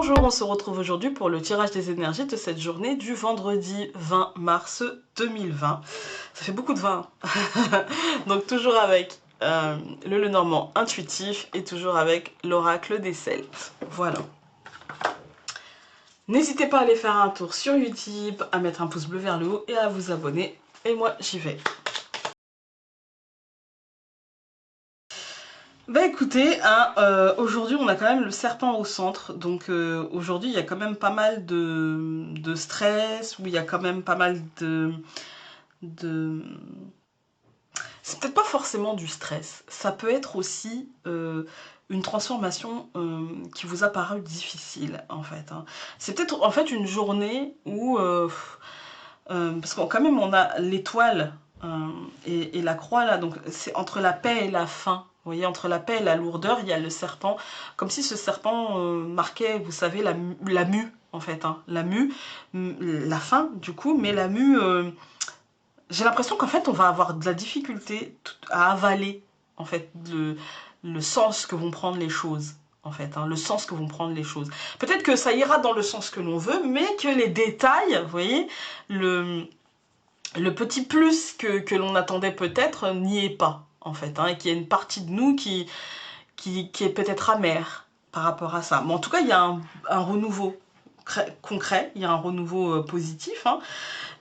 Bonjour, on se retrouve aujourd'hui pour le tirage des énergies de cette journée du vendredi 20 mars 2020. Ça fait beaucoup de 20. Donc toujours avec le Lenormand intuitif et toujours avec l'oracle des Celtes. Voilà. N'hésitez pas à aller faire un tour sur YouTube, à mettre un pouce bleu vers le haut et à vous abonner. Et moi, j'y vais. Bah écoutez, hein, aujourd'hui on a quand même le serpent au centre, donc aujourd'hui il y a quand même pas mal de stress, ou il y a quand même pas mal de... C'est peut-être pas forcément du stress, ça peut être aussi une transformation qui vous a paru difficile en fait. Hein. C'est peut-être en fait une journée où... parce que quand même on a l'étoile et la croix là, donc c'est entre la paix et la faim. Vous voyez, entre la paix et la lourdeur, il y a le serpent. Comme si ce serpent marquait, vous savez, la mue, en fait. Hein, la mue, la faim, du coup, mais la mue... j'ai l'impression qu'en fait, on va avoir de la difficulté à avaler, en fait, le sens que vont prendre les choses. En fait, hein, le sens que vont prendre les choses. Peut-être que ça ira dans le sens que l'on veut, mais que les détails, vous voyez, le petit plus que l'on attendait peut-être n'y est pas, en fait, hein, et qu'il y a une partie de nous qui est peut-être amère par rapport à ça. Mais en tout cas, il y a un renouveau concret, il y a un renouveau positif, hein,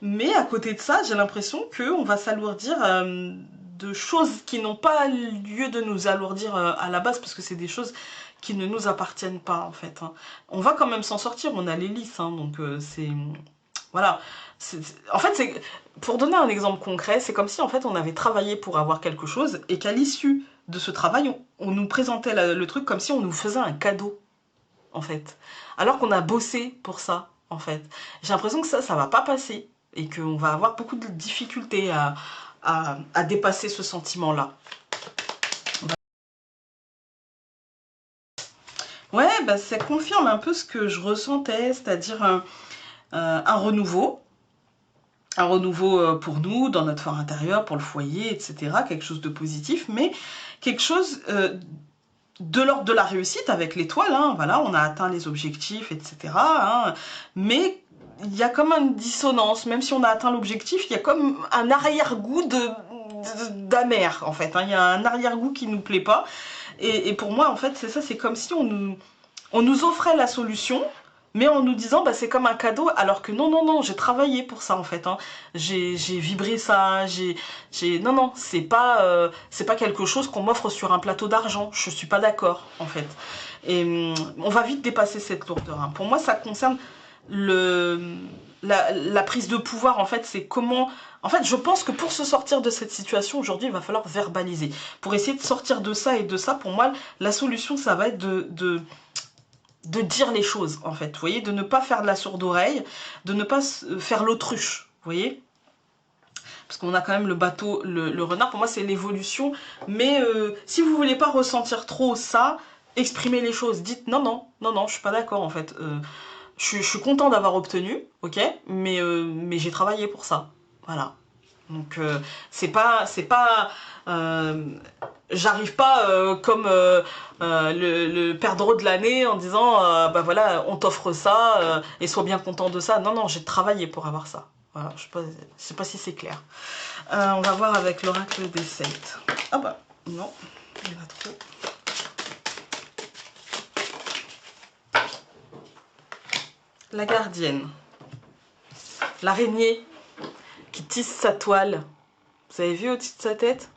mais à côté de ça, j'ai l'impression qu'on va s'alourdir de choses qui n'ont pas lieu de nous alourdir à la base, parce que c'est des choses qui ne nous appartiennent pas, en fait. Hein. On va quand même s'en sortir, on a l'hélice, hein, donc c'est... Voilà. En fait, pour donner un exemple concret, c'est comme si en fait on avait travaillé pour avoir quelque chose et qu'à l'issue de ce travail, on nous présentait le truc comme si on nous faisait un cadeau, en fait. Alors qu'on a bossé pour ça, en fait. J'ai l'impression que ça va pas passer et qu'on va avoir beaucoup de difficultés à dépasser ce sentiment-là. Ouais, bah, ça confirme un peu ce que je ressentais, c'est-à-dire un renouveau. Un renouveau pour nous, dans notre fort intérieur, pour le foyer, etc. Quelque chose de positif, mais quelque chose de l'ordre de la réussite avec l'étoile. Hein, voilà, on a atteint les objectifs, etc. Hein, mais il y a comme une dissonance, même si on a atteint l'objectif, il y a comme un arrière-goût d'amer, en fait. Hein, il y a un arrière-goût qui nous plaît pas. Et pour moi, en fait, c'est ça, c'est comme si on nous offrait la solution, mais en nous disant bah c'est comme un cadeau, alors que non, non, non, j'ai travaillé pour ça en fait, hein. J'ai vibré ça, non, c'est pas quelque chose qu'on m'offre sur un plateau d'argent, je suis pas d'accord en fait. Et on va vite dépasser cette lourdeur. Hein. Pour moi, ça concerne la prise de pouvoir, en fait, c'est comment... En fait, je pense que pour se sortir de cette situation, aujourd'hui, il va falloir verbaliser. Pour essayer de sortir de ça et de ça, pour moi, la solution, ça va être de dire les choses, en fait, vous voyez, de ne pas faire de la sourde oreille, de ne pas faire l'autruche, vous voyez, parce qu'on a quand même le bateau, le renard, pour moi c'est l'évolution, mais si vous voulez pas ressentir trop ça, exprimez les choses, dites non, non, non, non, je suis pas d'accord, en fait, je suis content d'avoir obtenu, ok, mais j'ai travaillé pour ça, voilà. Donc c'est pas j'arrive pas comme le perdreau de l'année en disant bah voilà on t'offre ça et sois bien content de ça. Non non, j'ai travaillé pour avoir ça. Voilà, je sais pas si c'est clair. On va voir avec l'oracle des Celtes. Ah bah non, il y en a trop. La gardienne, l'araignée qui tisse sa toile. Vous avez vu au-dessus de sa tête?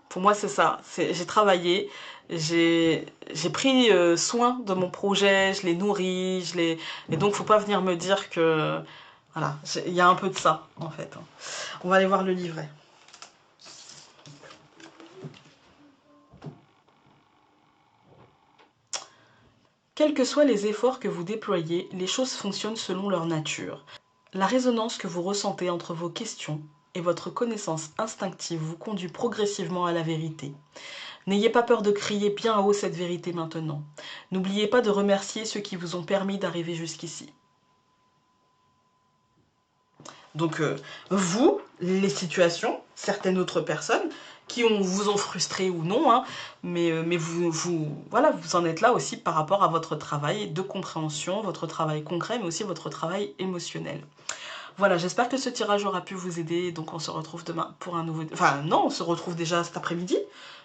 Pour moi, c'est ça. J'ai travaillé, j'ai pris soin de mon projet, je l'ai nourri, et donc, faut pas venir me dire que... Voilà, il y a un peu de ça, en fait. On va aller voir le livret. Quels que soient les efforts que vous déployez, les choses fonctionnent selon leur nature. La résonance que vous ressentez entre vos questions et votre connaissance instinctive vous conduit progressivement à la vérité. N'ayez pas peur de crier bien haut cette vérité maintenant. N'oubliez pas de remercier ceux qui vous ont permis d'arriver jusqu'ici. Donc vous, les situations, certaines autres personnes vous ont frustré ou non, hein, mais voilà, vous en êtes là aussi par rapport à votre travail de compréhension, votre travail concret, mais aussi votre travail émotionnel. Voilà, j'espère que ce tirage aura pu vous aider. Donc on se retrouve demain pour un nouveau... Enfin non, on se retrouve déjà cet après-midi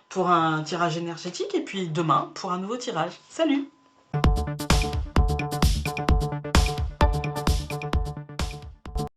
pour un tirage énergétique et puis demain pour un nouveau tirage. Salut!